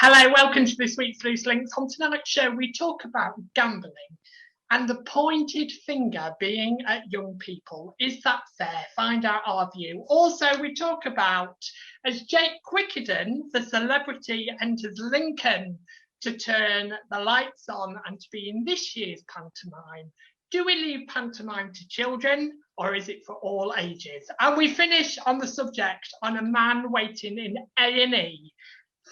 Hello, welcome to this week's Loose Links. On tonight's show, we talk about gambling and the pointed finger being at young people. Is that fair? Find out our view. Also, we talk about, as Jake Quickenden, the celebrity, enters Lincoln to turn the lights on and to be in this year's pantomime. Do we leave pantomime to children, or is it for all ages? And we finish on the subject on a man waiting in A&E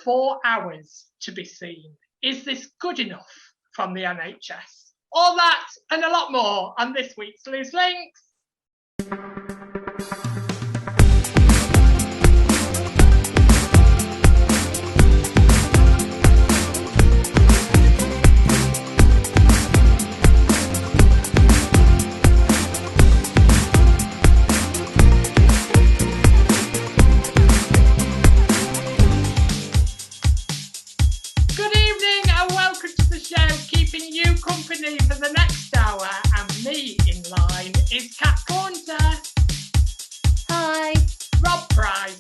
4 hours to be seen. Is this good enough from the NHS? All that and a lot more on this week's Loose Links. For the next hour, and me in line is Kat Cornter. Hi. Rob Price.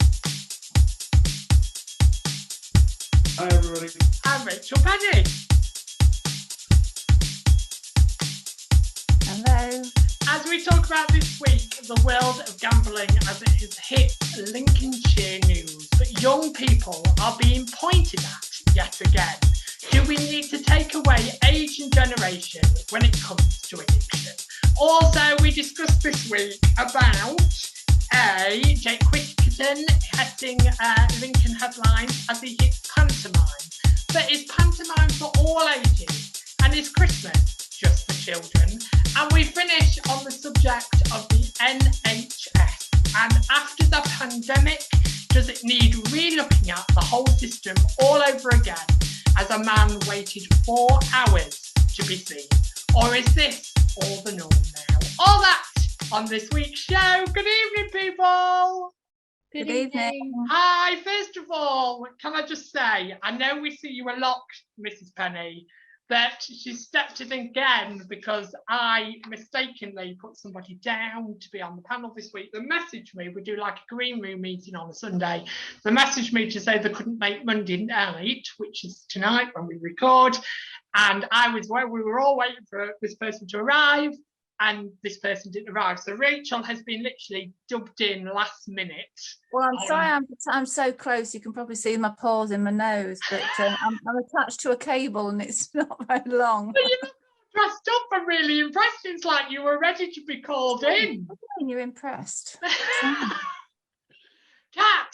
Hi everybody. And Rachel Penny. Hello. As we talk about this week, the world of gambling as it has hit Lincolnshire news, but young people are being pointed at yet again. Do we need to take away age and generation when it comes to addiction? Also, we discussed this week about Jake Quickenden hitting Lincoln headlines as he hits pantomime. But is pantomime for all ages? And is Christmas just for children? And we finish on the subject of the NHS. And after the pandemic, does it need re-looking at the whole system all over again? As a man waited 4 hours to be seen? Or is this all the norm now? All that on this week's show. Good evening, people. Good evening. Hi, first of all, can I just say, I know we see you a lot, Mrs. Penny, but she stepped in again because I mistakenly put somebody down to be on the panel this week. They messaged me, we do like a green room meeting on a Sunday. They messaged me to say they couldn't make Monday night, which is tonight when we record. And we were all waiting for this person to arrive, and this person didn't arrive. So Rachel has been literally dubbed in last minute. Well, I'm sorry I'm so close. You can probably see my paws in my nose, but I'm attached to a cable and it's not very long. But you're not dressed up and really impressed. It's like you were ready to be called in. What do you mean you're impressed? Kat,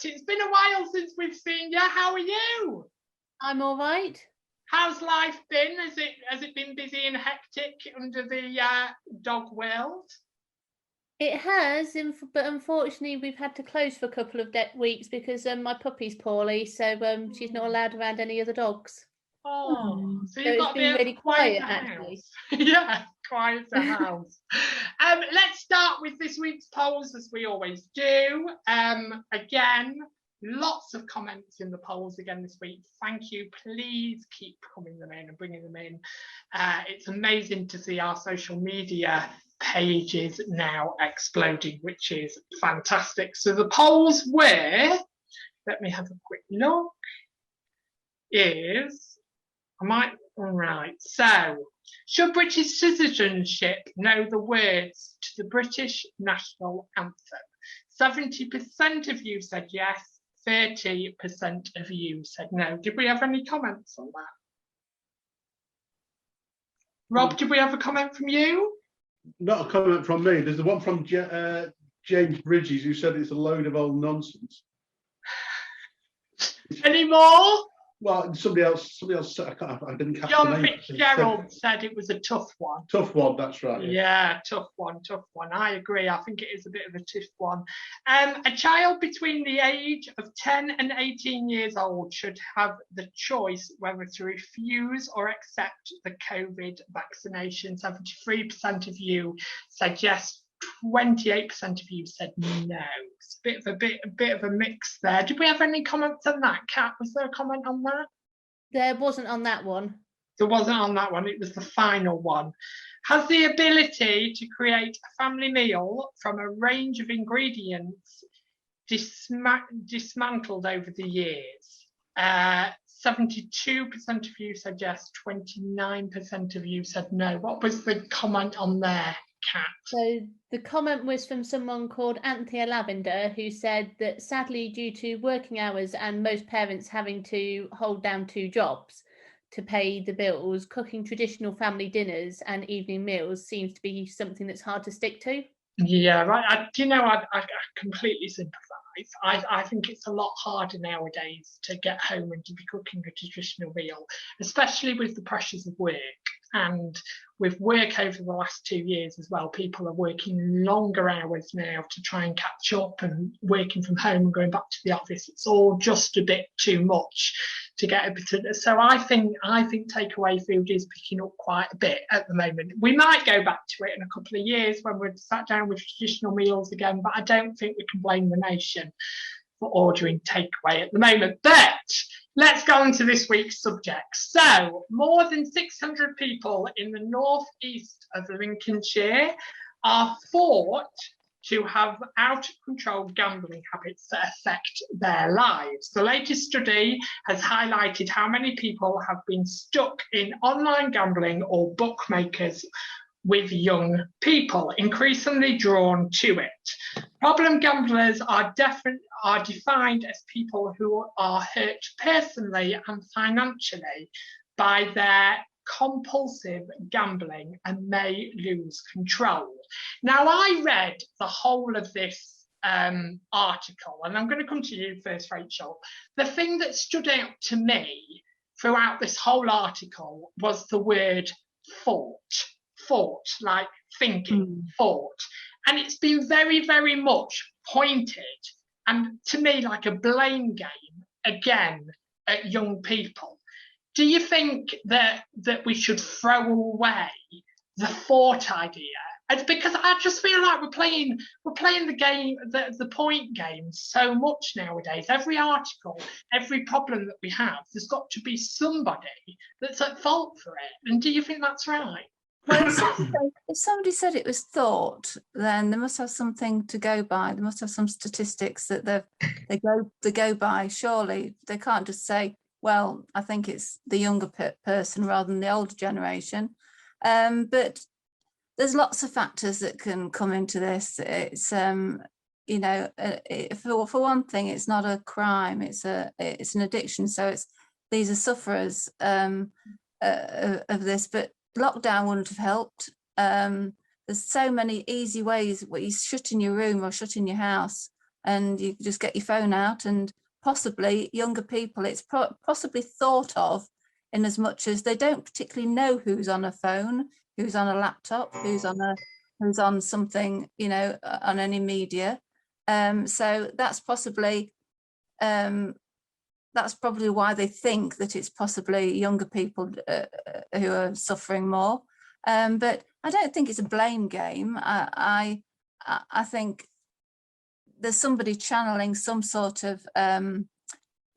it's been a while since we've seen you. How are you? I'm all right. How's life been? Has it been busy and hectic under the dog world? It has, but unfortunately we've had to close for a couple of weeks because my puppy's poorly, so she's not allowed around any other dogs. Oh, so you've got to be really quiet actually. Yeah, quiet the house. Let's start with this week's polls as we always do. Again, lots of comments in the polls again this week. Thank you. Please keep coming them in and bringing them in. It's amazing to see our social media pages now exploding, which is fantastic. So the polls were, let me have a quick look, so should British citizenship know the words to the British national anthem? 70% of you said yes, 30% of you said no. Did we have any comments on that? Rob, did we have a comment from you? Not a comment from me. There's the one from James Bridges who said it's a load of old nonsense. Any more? Well, somebody else said, I didn't catch John the name. Fitzgerald said it was a tough one. Tough one, that's right. Yeah, tough one. I agree. I think it is a bit of a tough one. A child between the age of 10 and 18 years old should have the choice whether to refuse or accept the COVID vaccination. 73% of you said yes. 28% of you said no. It's a bit of a mix there. Did we have any comments on that? Kat, was there a comment on that? There wasn't on that one. There wasn't on that one. It was the final one. Has the ability to create a family meal from a range of ingredients dismantled over the years? 72% of you said yes, 29% of you said no. What was the comment on there, Kat? So the comment was from someone called Anthea Lavender, who said that sadly, due to working hours and most parents having to hold down 2 jobs to pay the bills, cooking traditional family dinners and evening meals seems to be something that's hard to stick to. Yeah, right. I completely sympathise. I think it's a lot harder nowadays to get home and to be cooking a traditional meal, especially with the pressures of work. And with work over the last 2 years as well, people are working longer hours now to try and catch up, and working from home and going back to the office. It's all just a bit too much to get a bit of, so I think takeaway food is picking up quite a bit at the moment. We might go back to it in a couple of years when we're sat down with traditional meals again, but I don't think we can blame the nation for ordering takeaway at the moment. But let's go on to this week's subject. So, more than 600 people in the northeast of Lincolnshire are thought to have out-of-control gambling habits that affect their lives. The latest study has highlighted how many people have been stuck in online gambling or bookmakers with young people, increasingly drawn to it. Problem gamblers are defined as people who are hurt personally and financially by their compulsive gambling and may lose control. Now, I read the whole of this article, and I'm going to come to you first, Rachel. The thing that stood out to me throughout this whole article was the word thought, like thinking, thought. And it's been very, very much pointed, and to me, like a blame game, again, at young people. Do you think that we should throw away the thought idea? It's because I just feel like we're playing the game, the point game so much nowadays. Every article, every problem that we have, there's got to be somebody that's at fault for it. And do you think that's right? Well, if somebody said it was thought, then they must have something to go by. They must have some statistics that they go by. Surely they can't just say, well, I think it's the younger person rather than the older generation. But there's lots of factors that can come into this. It's you know, for one thing, it's not a crime. It's an addiction. So these are sufferers of this. But lockdown wouldn't have helped. There's so many easy ways where you shut in your room or shut in your house, and you just get your phone out, and possibly younger people, it's possibly thought of in as much as they don't particularly know who's on a phone, who's on a laptop, who's on something, you know, on any media. So that's probably why they think that it's possibly younger people who are suffering more. But I don't think it's a blame game. I think there's somebody channeling some sort of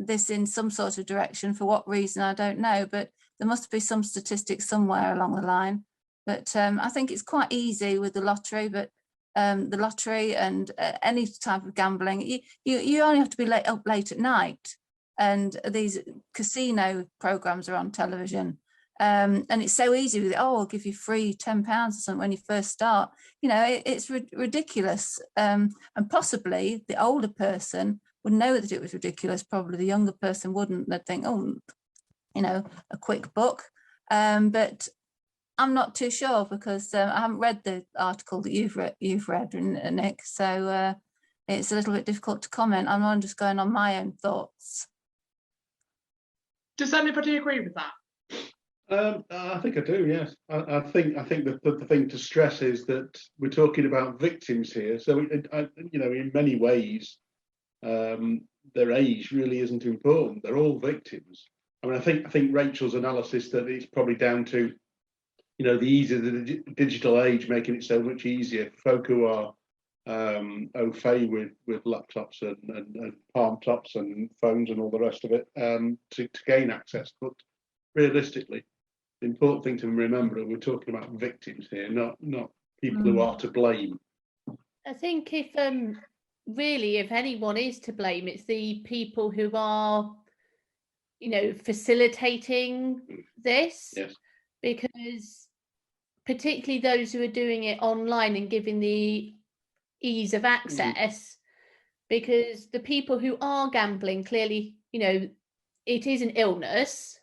this in some sort of direction. For what reason, I don't know, but there must be some statistics somewhere along the line. But I think it's quite easy with the lottery, but the lottery and any type of gambling, you only have to be up late at night, and these casino programs are on television. And it's so easy with it. Oh, I'll give you free £10 or something when you first start. You know, it's ridiculous. And possibly the older person would know that it was ridiculous. Probably the younger person wouldn't. They'd think, oh, you know, a quick buck. But I'm not too sure because I haven't read the article that you've read, Nick. So it's a little bit difficult to comment. I'm just going on my own thoughts. Does anybody agree with that? I think I do, yes. I think the thing to stress is that we're talking about victims here. So, you know, in many ways, their age really isn't important. They're all victims. I mean, I think Rachel's analysis that it's probably down to, you know, the ease of the digital age making it so much easier for folk who are au fait with laptops and palm tops and phones and all the rest of it to gain access. But realistically, the important thing to remember, we're talking about victims here, not people who are to blame. I think if anyone is to blame, it's the people who are facilitating this. Yes. Because particularly those who are doing it online and giving the ease of access, because the people who are gambling, clearly, it is an illness,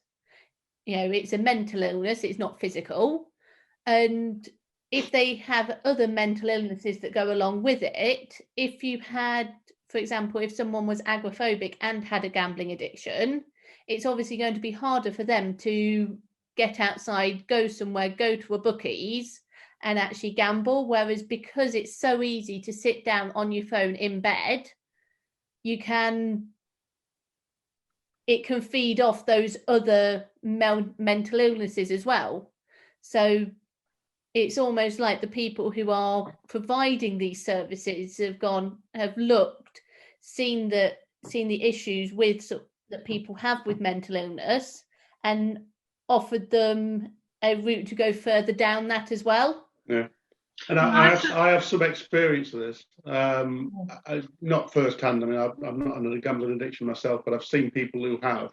it's a mental illness, it's not physical. And if they have other mental illnesses that go along with it, if you had, for example, if someone was agoraphobic and had a gambling addiction, it's obviously going to be harder for them to get outside, go somewhere, go to a bookies and actually gamble. Whereas because it's so easy to sit down on your phone in bed, it can feed off those other mental illnesses as well. So it's almost like the people who are providing these services have looked, seen the issues that people have with mental illness, and offered them a route to go further down that as well. Yeah, and I have some experience of this. Not firsthand. I mean, I'm not under a gambling addiction myself, but I've seen people who have,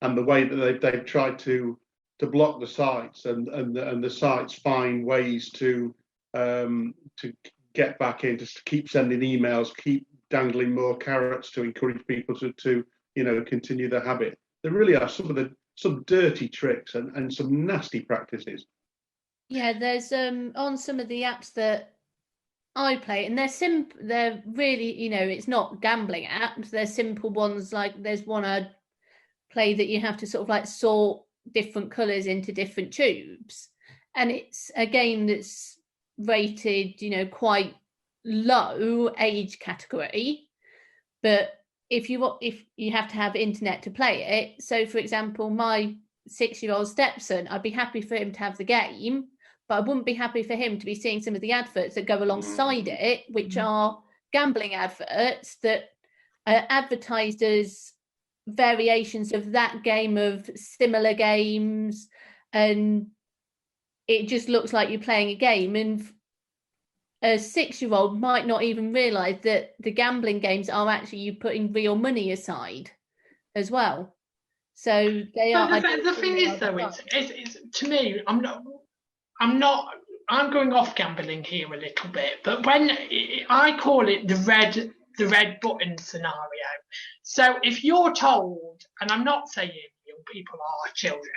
and the way that they've tried to block the sites, and the sites find ways to get back in, just to keep sending emails, keep dangling more carrots to encourage people to continue the habit. There really are some dirty tricks and some nasty practices. Yeah, there's on some of the apps that I play, and they're really, it's not gambling apps, they're simple ones. Like there's one I play that you have to sort of like sort different colours into different tubes, and it's a game that's rated, quite low age category, but if you have to have internet to play it. So for example, my 6-year-old stepson, I'd be happy for him to have the game, but I wouldn't be happy for him to be seeing some of the adverts that go alongside it, which are gambling adverts that are advertised as variations of that game, of similar games, and it just looks like you're playing a game. And a 6-year-old might not even realize that the gambling games are actually you putting real money aside as well. So they are. The thing is, though, it's to me, I'm going off gambling here a little bit, but when I call it the red button scenario. So if you're told, and I'm not saying young people are children,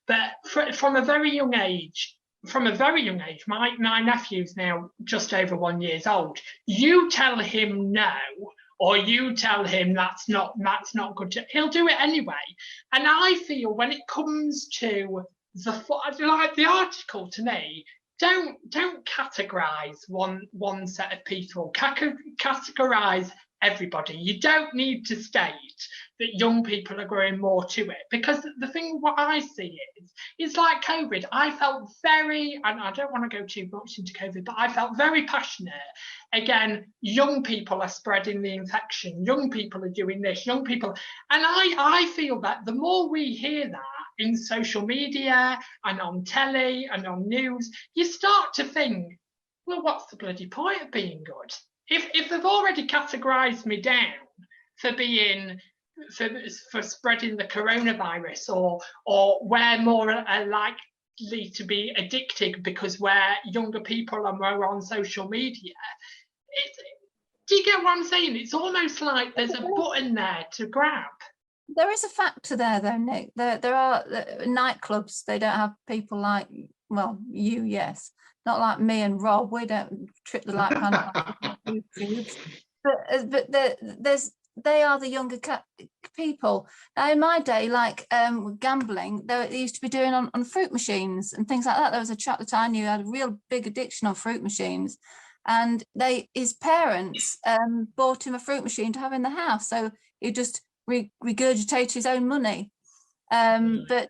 but from a very young age, my nephew's now just over 1 year old. You tell him no, or you tell him that's not good, he'll do it anyway. And I feel when it comes to the article, to me, don't categorize one set of people. Categorize everybody. You don't need to state that young people are going more to it, because the thing what I see is like COVID. I felt very, and I don't want to go too much into COVID, but I felt very passionate. Again, young people are spreading the infection. Young people are doing this. Young people, and I feel that the more we hear that in social media and on telly and on news, you start to think, well, what's the bloody point of being good? If they've already categorised me down for being for spreading the coronavirus, or we're more likely to be addicted because we're younger people and we're on social media, do you get what I'm saying? It's almost like there's a button there to grab. There is a factor there, though, Nick. There are nightclubs. They don't have people like, well, you, yes, not like me and Rob. We don't trip the light pan. But they are the younger people. Now, in my day, like gambling, they used to be doing on fruit machines and things like that. There was a chap that I knew had a real big addiction on fruit machines, and his parents bought him a fruit machine to have in the house, so he just regurgitate his own money, but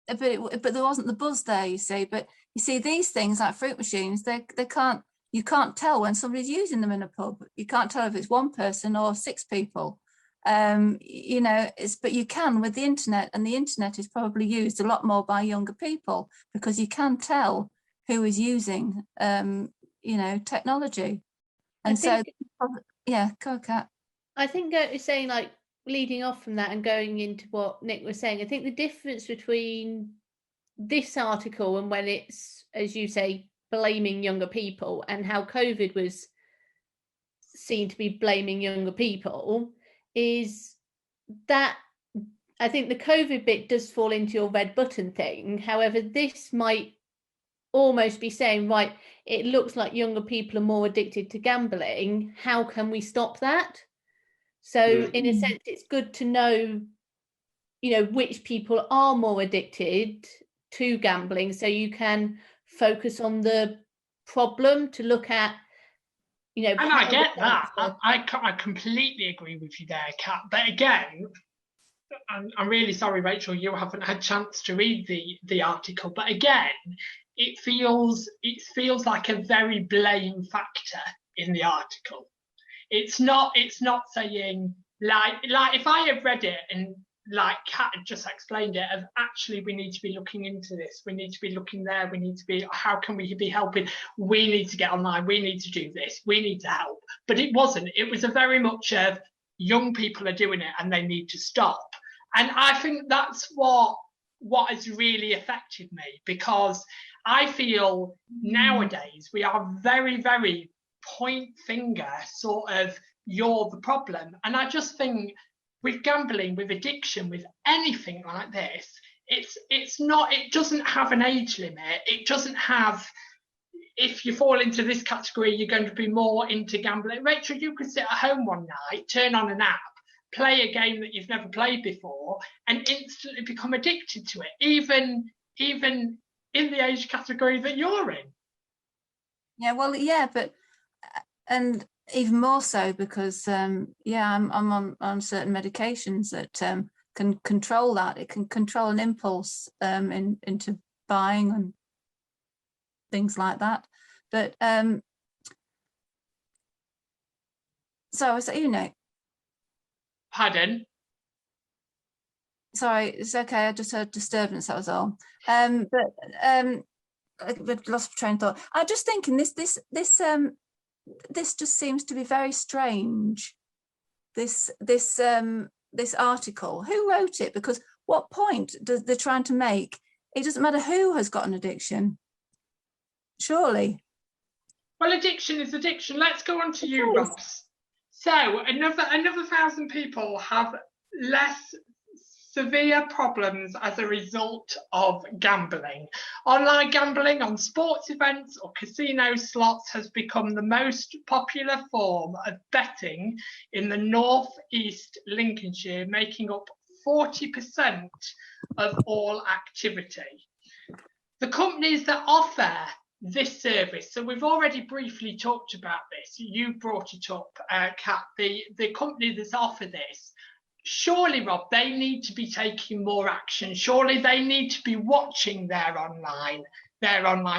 there wasn't the buzz there, you see. But you see, these things like fruit machines, you can't tell when somebody's using them in a pub. You can't tell if it's one person or 6 people, but you can with the internet, and the internet is probably used a lot more by younger people because you can tell who is using technology. And so yeah, go Kat. I think you're saying, like, leading off from that and going into what Nick was saying, I think the difference between this article and when it's, as you say, blaming younger people, and how COVID was seen to be blaming younger people, is that I think the COVID bit does fall into your red button thing. However, this might almost be saying, right, it looks like younger people are more addicted to gambling. How can we stop that? So in a sense, it's good to know, which people are more addicted to gambling, so you can focus on the problem to look at, And I get that. I completely agree with you there, Kat. But again, I'm really sorry, Rachel, you haven't had a chance to read the article. But again, it feels like a very blame factor in the article. It's not saying like if I had read it and like Kat had just explained it, of actually we need to be looking into this, we need to be looking there, we need to be, how can we be helping, we need to get online, we need to do this, we need to help. But it wasn't. It was a very much of young people are doing it and they need to stop. And I think that's what has really affected me, because I feel nowadays we are very, very point finger sort of, you're the problem. And I just think with gambling, with addiction, with anything like this, it's not, it doesn't have an age limit. It doesn't have, if you fall into this category, you're going to be more into gambling. Rachel, you could sit at home one night, turn on an app, play a game that you've never played before, and instantly become addicted to it, even in the age category that you're in. Yeah, well, yeah, but and even more so because I'm on certain medications that can control that. It can control an impulse into buying and things like that. But so was it Pardon? Sorry, it's okay. I just heard disturbance. That was all. But I've lost train of thought. I'm just thinking this just seems to be very strange. This article. Who wrote it? Because what point they're trying to make? It doesn't matter who has got an addiction. Surely. Well, addiction is addiction. Let's go on to you, Robs. So another 1,000 people have less severe problems as a result of gambling. Online gambling on sports events or casino slots has become the most popular form of betting in the North East Lincolnshire, making up 40% of all activity. The companies that offer this service, so we've already briefly talked about this, you brought it up, Kat, the company that's offered this, surely, Rob, they need to be taking more action. Surely they need to be watching their online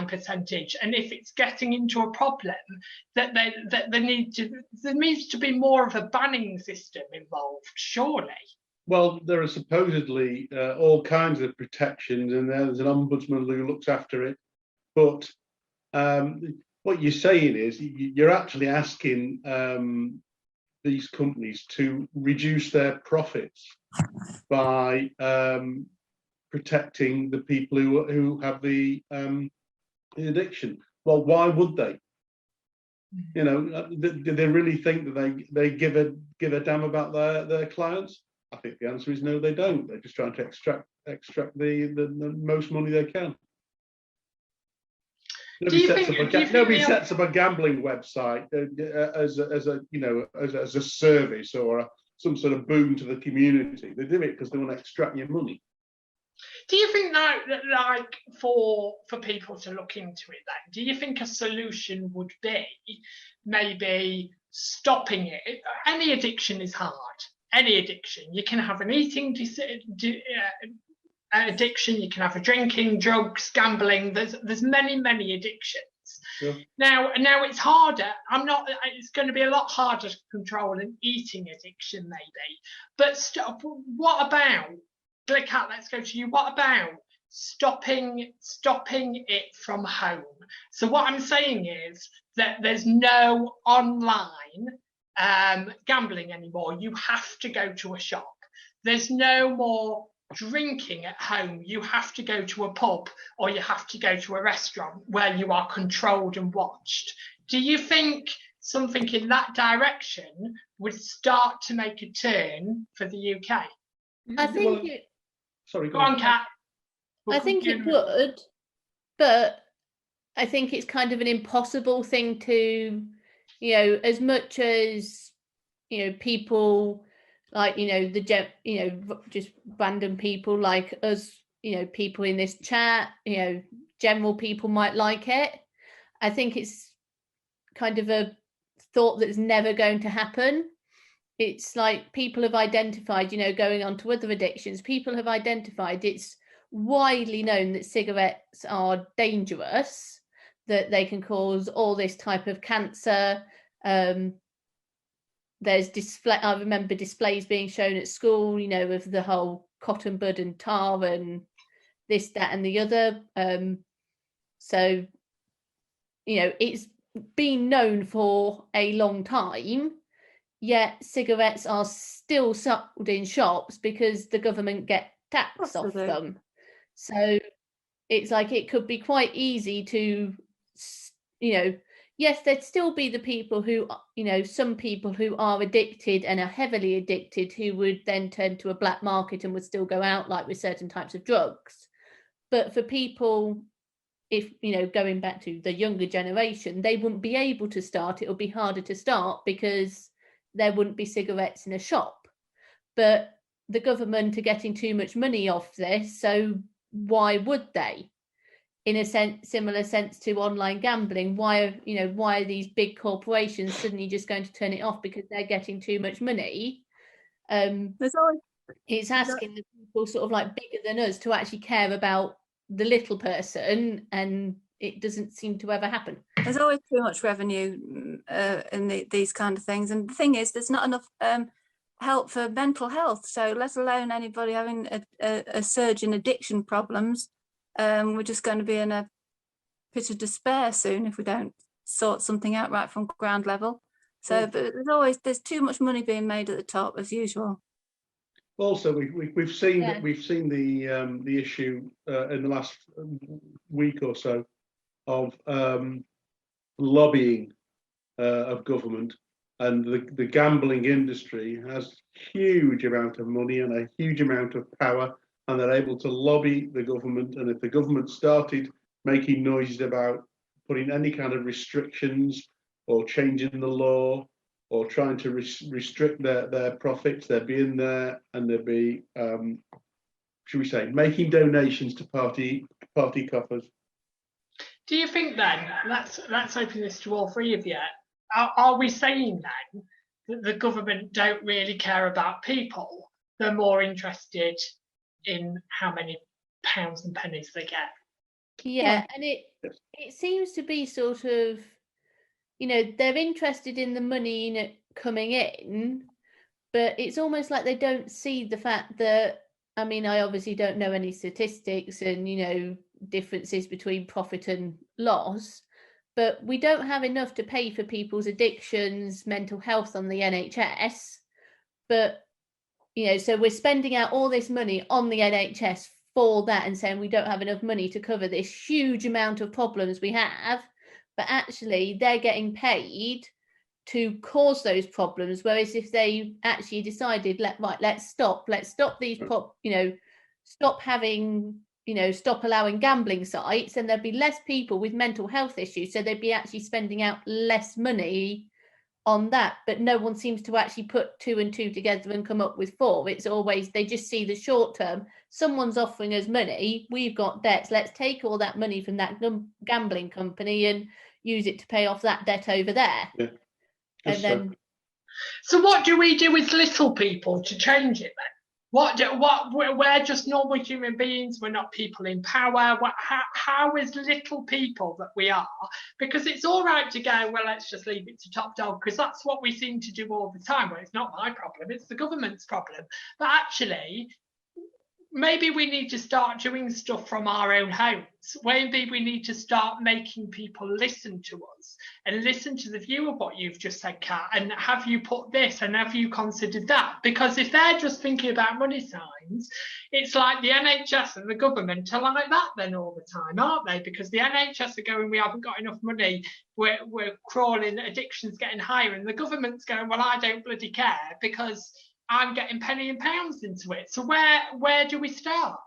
percentage, and if it's getting into a problem, that there needs to be more of a banning system involved, surely. Well, there are supposedly all kinds of protections, and there's an ombudsman who looks after it. But what you're saying is you're actually asking these companies to reduce their profits by protecting the people who have the addiction. Well, why would they? You know, do they really think that they give a damn about their clients? I think the answer is no, they don't. They're just trying to extract the most money they can. Nobody sets up a gambling website as a service or some sort of boon to the community. They do it because they want to extract your money. Do you think that like for people to look into it then, do you think a solution would be maybe stopping it? Any addiction is hard. Any addiction. You can have an eating addiction, you can have a drinking, drugs, gambling. There's many addictions. Yeah. Now it's harder. It's going to be a lot harder to control an eating addiction maybe. But what about, Kat, let's go to you. What about stopping it from home? So what I'm saying is that there's no online gambling anymore. You have to go to a shop. There's no more drinking at home. You have to go to a pub or you have to go to a restaurant where you are controlled and watched. Do you think something in that direction would start to make a turn for the UK? I think Sorry, go on, Kat. I think it would, but I think it's kind of an impossible thing to, as much as, people like, just random people like us, people in this chat, general people might like it. I think it's kind of a thought that's never going to happen. It's like people have identified, going on to other addictions, people have identified it's widely known that cigarettes are dangerous, that they can cause all this type of cancer. There's I remember displays being shown at school, of the whole cotton bud and tar and this, that, and the other. So, it's been known for a long time, yet cigarettes are still sold in shops because the government get tax off them. So it's like it could be quite easy to, yes, there'd still be the people who, some people who are addicted and are heavily addicted who would then turn to a black market and would still go out like with certain types of drugs. But for people, if, going back to the younger generation, they wouldn't be able to start. It'll be harder to start because there wouldn't be cigarettes in a shop. But the government are getting too much money off this, so why would they? In a similar sense to online gambling, why are these big corporations suddenly just going to turn it off because they're getting too much money? It's asking the people sort of like bigger than us to actually care about the little person, and it doesn't seem to ever happen. There's always too much revenue in these kind of things, and the thing is, there's not enough help for mental health. So let alone anybody having a surge in addiction problems. We're just going to be in a pit of despair soon if we don't sort something out right from ground level. So, but there's too much money being made at the top as usual. Also, we've seen the issue in the last week or so of lobbying of government, and the gambling industry has huge amount of money and a huge amount of power, and they're able to lobby the government. And if the government started making noises about putting any kind of restrictions or changing the law or trying to restrict their profits, they'd be in there, and they'd be, should we say, making donations to party coffers. Do you think then, let's open this to all three of you, are we saying then that the government don't really care about people? They're more interested in how many pounds and pennies they get? Yeah, and it seems to be sort of, they're interested in the money coming in, but it's almost like they don't see the fact that, I mean, I obviously don't know any statistics and, differences between profit and loss, but we don't have enough to pay for people's addictions, mental health on the NHS. But, so we're spending out all this money on the NHS for that and saying we don't have enough money to cover this huge amount of problems we have. But actually they're getting paid to cause those problems. Whereas if they actually decided, let's stop these stop allowing gambling sites, and there'd be less people with mental health issues. So they'd be actually spending out less money on that. But no one seems to actually put 2 and 2 together and come up with 4. It's always, they just see the short term. Someone's offering us money, we've got debts, let's take all that money from that gambling company and use it to pay off that debt over there. Yeah. And then so what do we do as little people to change it then? We're just normal human beings, we're not people in power. How as little people that we are, because it's all right to go, well, let's just leave it to top dog, because that's what we seem to do all the time. Well, it's not my problem, it's the government's problem. But actually, maybe we need to start doing stuff from our own homes. Maybe we need to start making people listen to us and listen to the view of what you've just said, Kat. And have you put this and have you considered that? Because if they're just thinking about money signs, it's like the NHS and the government are like that then all the time, aren't they? Because the NHS are going, we haven't got enough money, we're crawling, addiction's getting higher, and the government's going, well, I don't bloody care because I'm getting penny and pounds into it. So where do we start?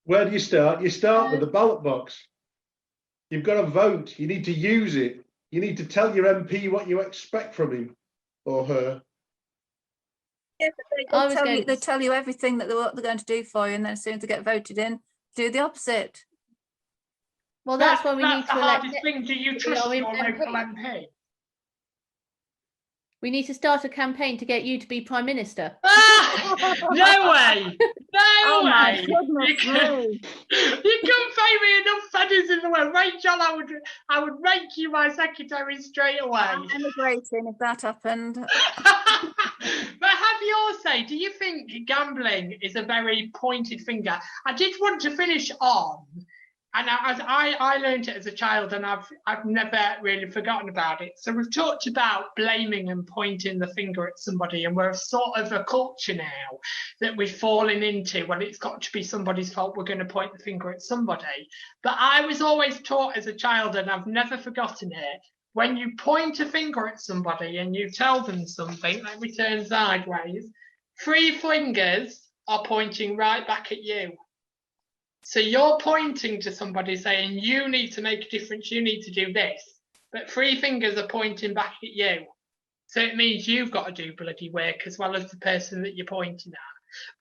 Where do you start? You start with the ballot box. You've got to vote. You need to use it. You need to tell your MP what you expect from him or her. Yeah, but they tell you everything that what they're going to do for you, and then as soon as they get voted in, do the opposite. Well, that's why we need to elect. Hardest thing. Do you trust your local MP? We need to start a campaign to get you to be Prime Minister. No way! No way! My goodness You couldn't pay me enough feathers in the world. Rachel, I would make you my secretary straight away. I'm emigrating if that happened. But have your say, do you think gambling is a very pointed finger? I did want to finish on, and I learned it as a child, and I've never really forgotten about it. So we've talked about blaming and pointing the finger at somebody, and we're sort of a culture now that we've fallen into. Well, it's got to be somebody's fault. We're going to point the finger at somebody. But I was always taught as a child, and I've never forgotten it. When you point a finger at somebody and you tell them something, let me turn sideways, 3 fingers are pointing right back at you. So you're pointing to somebody saying, you need to make a difference, you need to do this. But 3 fingers are pointing back at you. So it means you've got to do bloody work as well as the person that you're pointing at.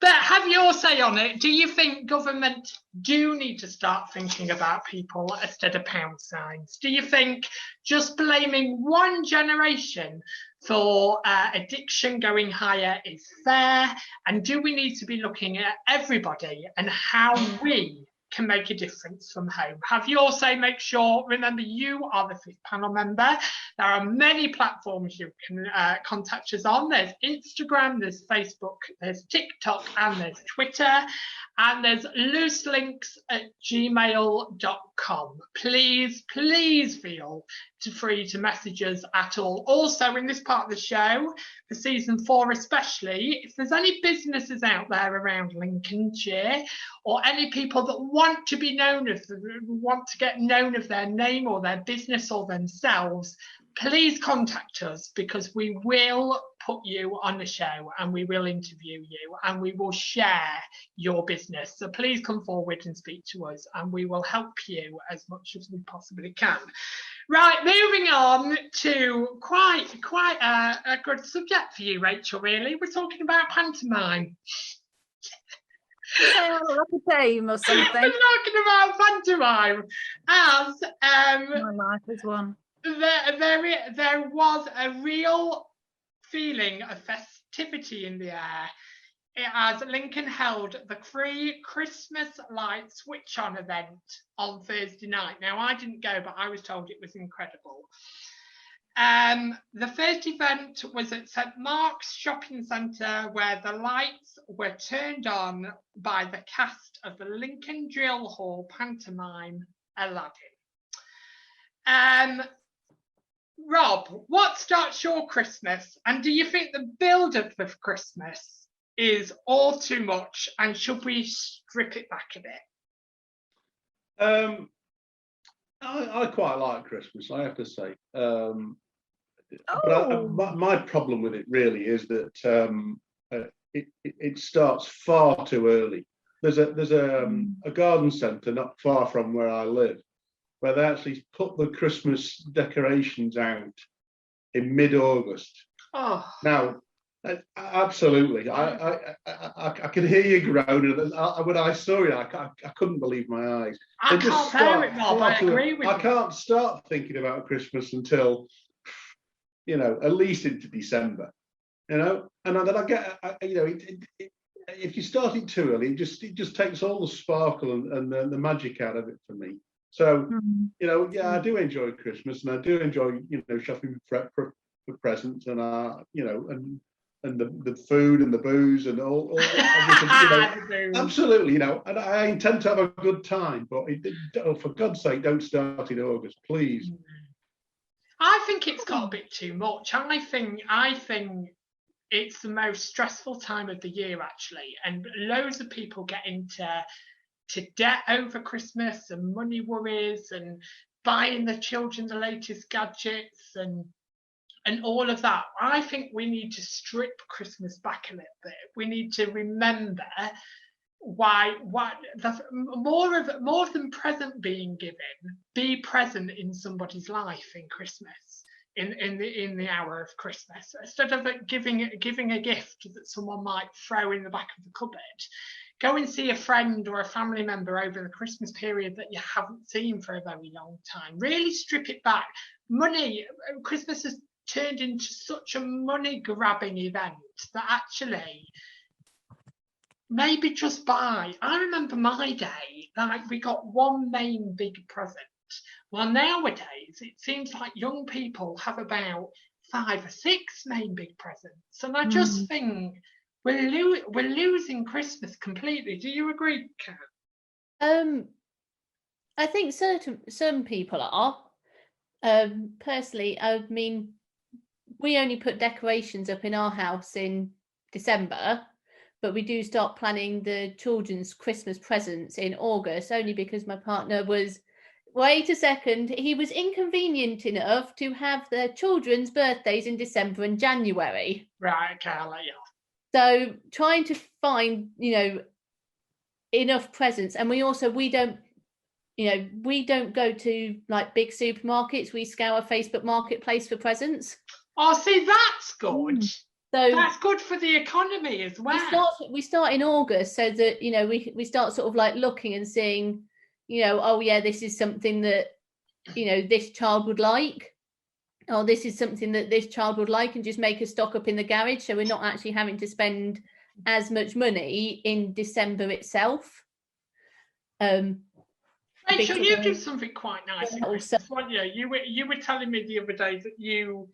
But have your say on it. Do you think government do need to start thinking about people instead of pound signs? Do you think just blaming one generation for addiction going higher is fair? And do we need to be looking at everybody and how we can make a difference from home? Have your say. Make sure, remember, you are the 5th panel member. There are many platforms you can contact us on. There's Instagram, there's Facebook, there's TikTok, and there's Twitter, and there's looselinks@gmail.com. Please feel free to message us at all. Also, in this part of the show, for season 4 especially, if there's any businesses out there around Lincolnshire or any people that want to be known of, want to get known of their name or their business or themselves, please contact us, because we will put you on the show and we will interview you and we will share your business. So please come forward and speak to us and we will help you as much as we possibly can. Right, moving on to quite a good subject for you, Rachel, really. We're talking about pantomime. Like a game or something. We're talking about pantomime as my life is one. There was a real feeling of festivity in the air as Lincoln held the free Christmas light switch on event on Thursday night. Now, I didn't go, but I was told it was incredible. The first event was at St Mark's Shopping Centre, where the lights were turned on by the cast of the Lincoln Drill Hall pantomime Aladdin. Rob, what starts your Christmas? And do you think the build-up of Christmas is all too much, and should we strip it back a bit? I quite like Christmas, I have to say. But my problem with it really is that it starts far too early. There's a garden centre not far from where I live, where they actually put the Christmas decorations out in mid-August. Oh. Now, absolutely, I can hear you groaning. When I saw it, I couldn't believe my eyes. I can't bear it, Rob. I agree with you. I can't start thinking about Christmas until, at least into December, and then I get, if you start it too early, it just takes all the sparkle and the magic out of it for me. So, I do enjoy Christmas, and I do enjoy, shopping for presents, and the food and the booze and all everything, absolutely, and I intend to have a good time, but for God's sake, don't start in August, please. I think it's got a bit too much. I think it's the most stressful time of the year, actually, and loads of people get into debt over Christmas and money worries and buying the children the latest gadgets and all of that. I think we need to strip Christmas back a little bit. We need to remember why more than present being given, be present in somebody's life in Christmas, in the hour of Christmas, instead of giving a gift that someone might throw in the back of the cupboard. Go and see a friend or a family member over the Christmas period that you haven't seen for a very long time. Really strip it back. Christmas has turned into such a money grabbing event that actually maybe just buy. I remember my day, like we got one main big present. Well, nowadays it seems like young people have about 5 or 6 main big presents, and I just think we're losing Christmas completely. Do you agree, Kat? I think some people are. Personally, I mean, we only put decorations up in our house in December, but we do start planning the children's Christmas presents in August, only because my partner was, wait a second, he was inconvenient enough to have the children's birthdays in December and January. Right, okay, I'll let you off. So trying to find, enough presents, and we don't go to like big supermarkets. We scour Facebook Marketplace for presents. Oh, see, that's good. So that's good for the economy as well. We start in August, so that we start sort of like looking and seeing, oh yeah, this is something that this child would like. Oh, this is something that this child would like, and just make a stock up in the garage, so we're not actually having to spend as much money in December itself. Rachel, you do something quite nice at Christmas, weren't you? You were telling me the other day that you